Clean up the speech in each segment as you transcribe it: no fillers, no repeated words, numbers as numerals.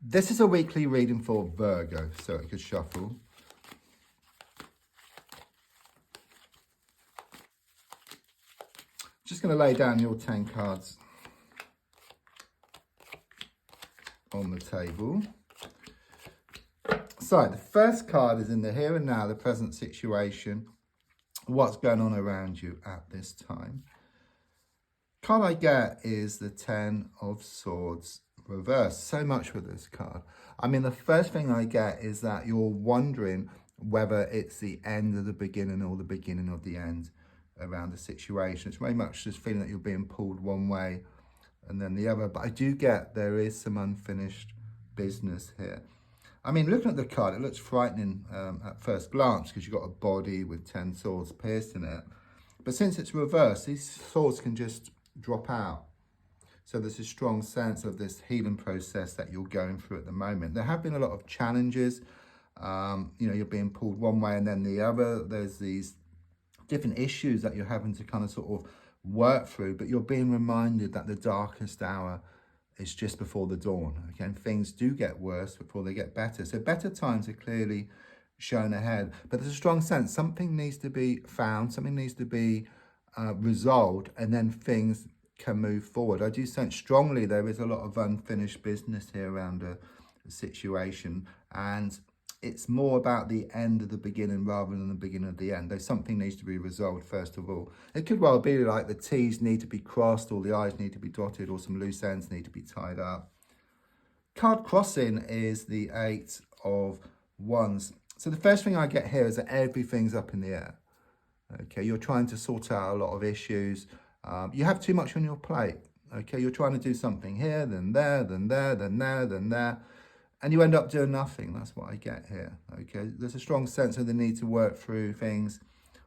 This is a weekly reading for Virgo, so it could shuffle. Just going to lay down your 10 cards on the table. So the first card is in the here and now, the present situation, what's going on around you at this time. Card I get is the 10 of Swords reversed. So much with this card. I mean, the first thing I get is that you're wondering whether it's the end of the beginning or the beginning of the end around the situation. It's very much just feeling that you're being pulled one way and then the other. But I do get there is some unfinished business here. I mean, looking at the card, it looks frightening at first glance because you've got a body with 10 swords pierced in it. But since it's reversed, these swords can just drop out. So there's a strong sense of this healing process that you're going through at the moment. There have been a lot of challenges. You're being pulled one way and then the other. There's these different issues that you're having to kind of sort of work through, but you're being reminded that the darkest hour is just before the dawn. Okay, and things do get worse before they get better. So better times are clearly shown ahead, but there's a strong sense something needs to be found, something needs to be resolved, and then things can move forward. I do sense strongly there is a lot of unfinished business here around a situation, and it's more about the end of the beginning rather than the beginning of the end. Though something needs to be resolved first of all. It could well be like the T's need to be crossed or the I's need to be dotted or some loose ends need to be tied up. Card crossing is the 8 of Wands. So the first thing I get here is that everything's up in the air. Okay, you're trying to sort out a lot of issues. You have too much on your plate. Okay, you're trying to do something here, then there, then there, then there, then there. And you end up doing nothing. That's what I get here. Okay, there's a strong sense of the need to work through things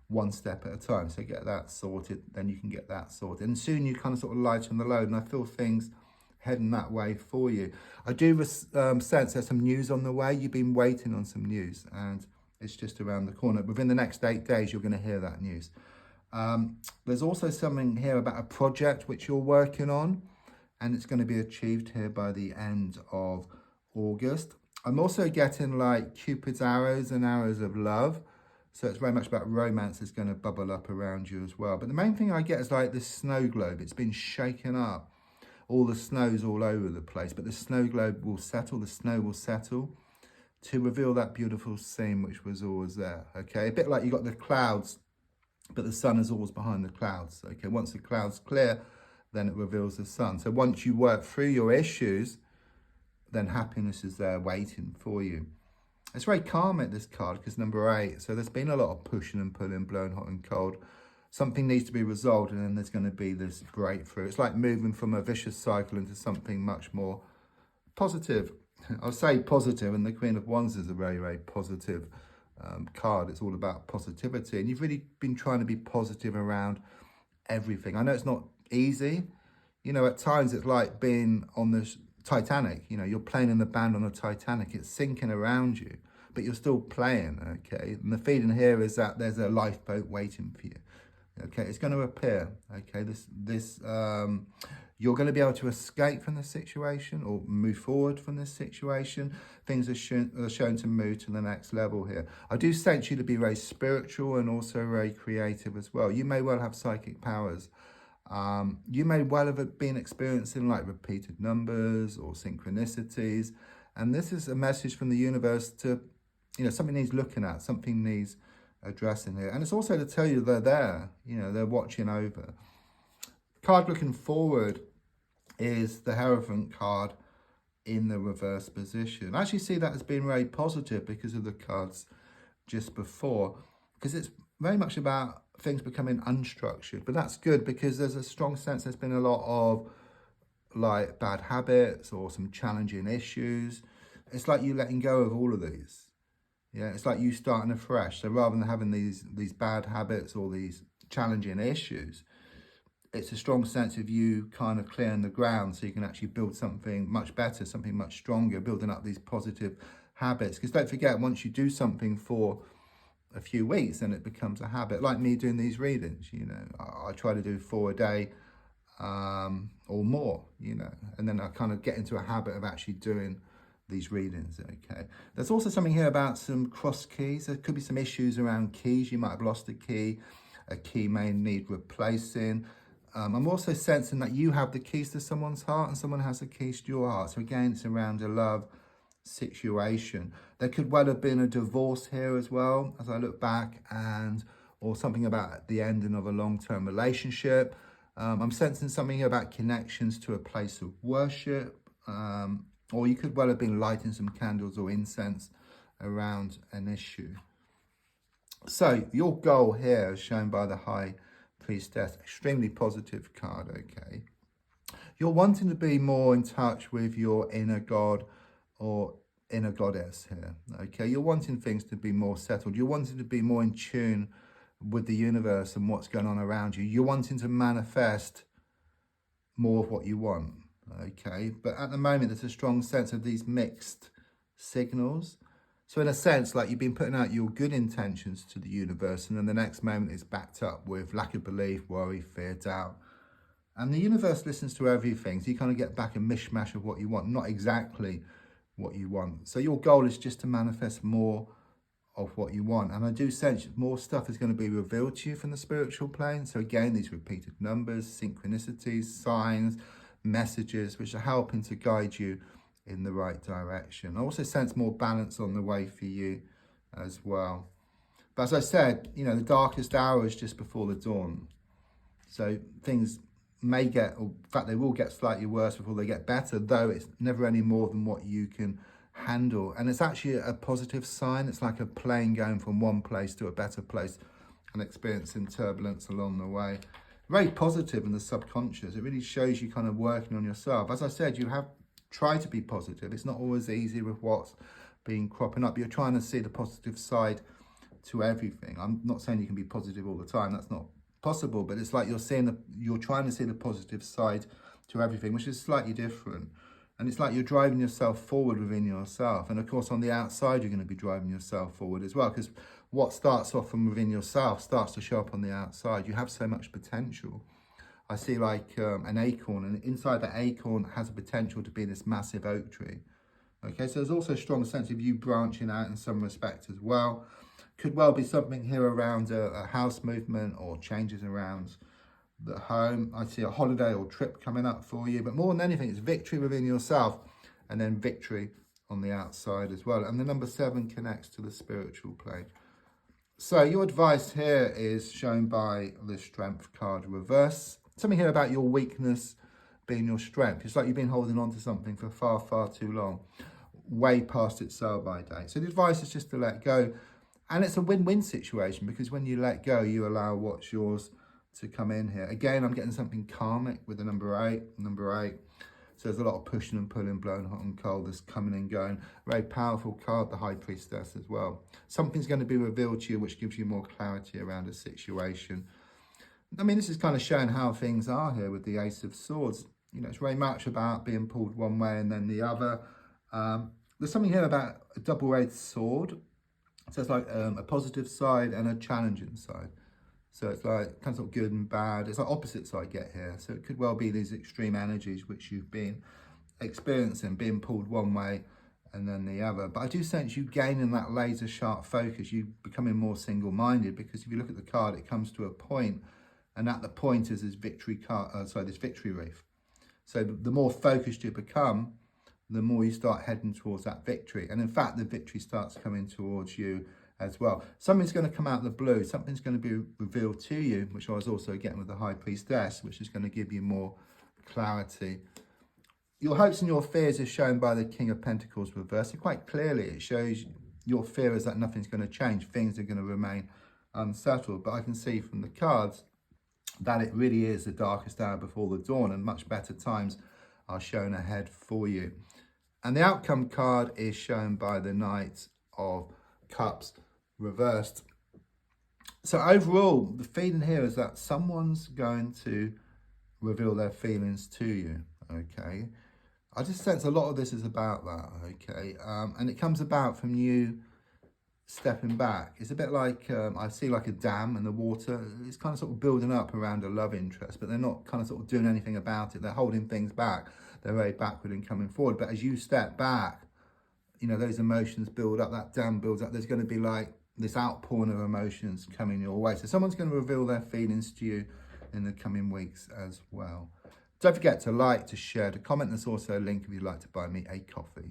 one step at a time. So get that sorted, then you can get that sorted. And soon you kind of sort of lighten the load. And I feel things heading that way for you. I do sense there's some news on the way. You've been waiting on some news and it's just around the corner. Within the next 8 days, you're going to hear that news. There's also something here about a project which you're working on, and it's going to be achieved here by the end of August. I'm also getting like Cupid's arrows and arrows of love. So it's very much about romance is going to bubble up around you as well. But the main thing I get is like this snow globe. It's been shaken up. All the snow's all over the place, but the snow globe will settle. The snow will settle to reveal that beautiful scene which was always there. Okay, a bit like you got the clouds, but the sun is always behind the clouds. Okay, once the clouds clear, then it reveals the sun. So once you work through your issues, then happiness is there waiting for you. It's very karmic, this card, because number 8. So there's been a lot of pushing and pulling, blowing hot and cold. Something needs to be resolved, and then there's going to be this breakthrough. It's like moving from a vicious cycle into something much more positive. I'll say positive, and the Queen of Wands is a very, very positive card. It's all about positivity, and you've really been trying to be positive around everything. I know it's not easy. You know, at times it's like being on the Titanic. You know, you're playing in the band on the Titanic. It's sinking around you, but you're still playing, okay? And the feeling here is that there's a lifeboat waiting for you. Okay, it's going to appear. Okay, you're going to be able to escape from the situation or move forward from this situation. Things are shown to move to the next level here. I do sense you to be very spiritual and also very creative as well. You may well have psychic powers. You may well have been experiencing like repeated numbers or synchronicities. And this is a message from the universe to, you know, something needs looking at, something needs addressing here. And it's also to tell you they're there, you know, they're watching over. Card looking forward is the Hierophant card in the reverse position. I actually see that as being very positive because of the cards just before, because it's very much about things becoming unstructured. But that's good because there's a strong sense there's been a lot of like bad habits or some challenging issues. It's like you letting go of all of these. Yeah, it's like you starting afresh. So rather than having these bad habits or these challenging issues, it's a strong sense of you kind of clearing the ground so you can actually build something much better, something much stronger, building up these positive habits. Because don't forget, once you do something for a few weeks, then it becomes a habit. Like me doing these readings, you know, I try to do 4 a day or more, you know, and then I kind of get into a habit of actually doing these readings, okay? There's also something here about some cross keys. There could be some issues around keys. You might have lost a key may need replacing. I'm also sensing that you have the keys to someone's heart and someone has the keys to your heart. So again, it's around a love situation. There could well have been a divorce here as well, as I look back, or something about the ending of a long-term relationship. I'm sensing something here about connections to a place of worship, or you could well have been lighting some candles or incense around an issue. So your goal here is shown by the High Priestess, extremely positive card, okay? You're wanting to be more in touch with your inner god or inner goddess here, okay? You're wanting things to be more settled. You're wanting to be more in tune with the universe and what's going on around you. You're wanting to manifest more of what you want, okay? But at the moment, there's a strong sense of these mixed signals. So in a sense, like you've been putting out your good intentions to the universe, and then the next moment is backed up with lack of belief, worry, fear, doubt. And the universe listens to everything. So you kind of get back a mishmash of what you want, not exactly what you want. So your goal is just to manifest more of what you want. And I do sense more stuff is going to be revealed to you from the spiritual plane. So again, these repeated numbers, synchronicities, signs, messages, which are helping to guide you in the right direction. I also sense more balance on the way for you as well. But as I said, you know, the darkest hour is just before the dawn. So things may get, or in fact, they will get slightly worse before they get better, though it's never any more than what you can handle. And it's actually a positive sign. It's like a plane going from one place to a better place and experiencing turbulence along the way. Very positive in the subconscious. It really shows you kind of working on yourself. As I said, you have tried to be positive. It's not always easy with what's been cropping up. You're trying to see the positive side to everything. I'm not saying you can be positive all the time. That's not possible, but it's like you're trying to see the positive side to everything, which is slightly different. And it's like you're driving yourself forward within yourself. And of course, on the outside, you're going to be driving yourself forward as well, because what starts off from within yourself starts to show up on the outside. You have so much potential. I see like an acorn, and inside that acorn has a potential to be this massive oak tree. Okay, so there's also a strong sense of you branching out in some respect as well. Could well be something here around a house movement or changes around the home. I see a holiday or trip coming up for you, but more than anything, it's victory within yourself and then victory on the outside as well. And the number 7 connects to the spiritual plane. So your advice here is shown by the Strength card reverse. Something here about your weakness being your strength. It's like you've been holding on to something for far, far too long, way past its sell-by date. So the advice is just to let go. And it's a win-win situation, because when you let go, you allow what's yours to come in here. Again, I'm getting something karmic with the number 8. So there's a lot of pushing and pulling, blowing hot and cold, that's coming and going. Very powerful card, the High Priestess as well. Something's going to be revealed to you which gives you more clarity around a situation. I mean, this is kind of showing how things are here with the Ace of Swords. You know, it's very much about being pulled one way and then the other. There's something here about a double-edged sword. So it's like a positive side and a challenging side. So it's like kind of sort of good and bad. It's like opposites I get here. So it could well be these extreme energies which you've been experiencing, being pulled one way and then the other. But I do sense you gaining that laser sharp focus, you becoming more single-minded, because if you look at the card, it comes to a point, and at the point is this victory card, this victory wreath. So the more focused you become, the more you start heading towards that victory. And in fact, the victory starts coming towards you as well. Something's going to come out of the blue. Something's going to be revealed to you, which I was also getting with the High Priestess, which is going to give you more clarity. Your hopes and your fears is shown by the King of Pentacles reversed. Quite clearly, it shows your fear is that nothing's going to change. Things are going to remain unsettled. But I can see from the cards that it really is the darkest hour before the dawn, and much better times are shown ahead for you. And the outcome card is shown by the Knight of Cups reversed. So overall, the feeling here is that someone's going to reveal their feelings to you, okay? I just sense a lot of this is about that, okay? And it comes about from you stepping back. It's a bit like, I see like a dam, and the water is kind of sort of building up around a love interest, but they're not kind of sort of doing anything about it. They're holding things back. They're very backward in coming forward. But as you step back, you know, those emotions build up, that dam builds up. There's going to be like this outpouring of emotions coming your way. So someone's going to reveal their feelings to you in the coming weeks as well. Don't forget to like, to share, to comment. There's also a link if you'd like to buy me a coffee.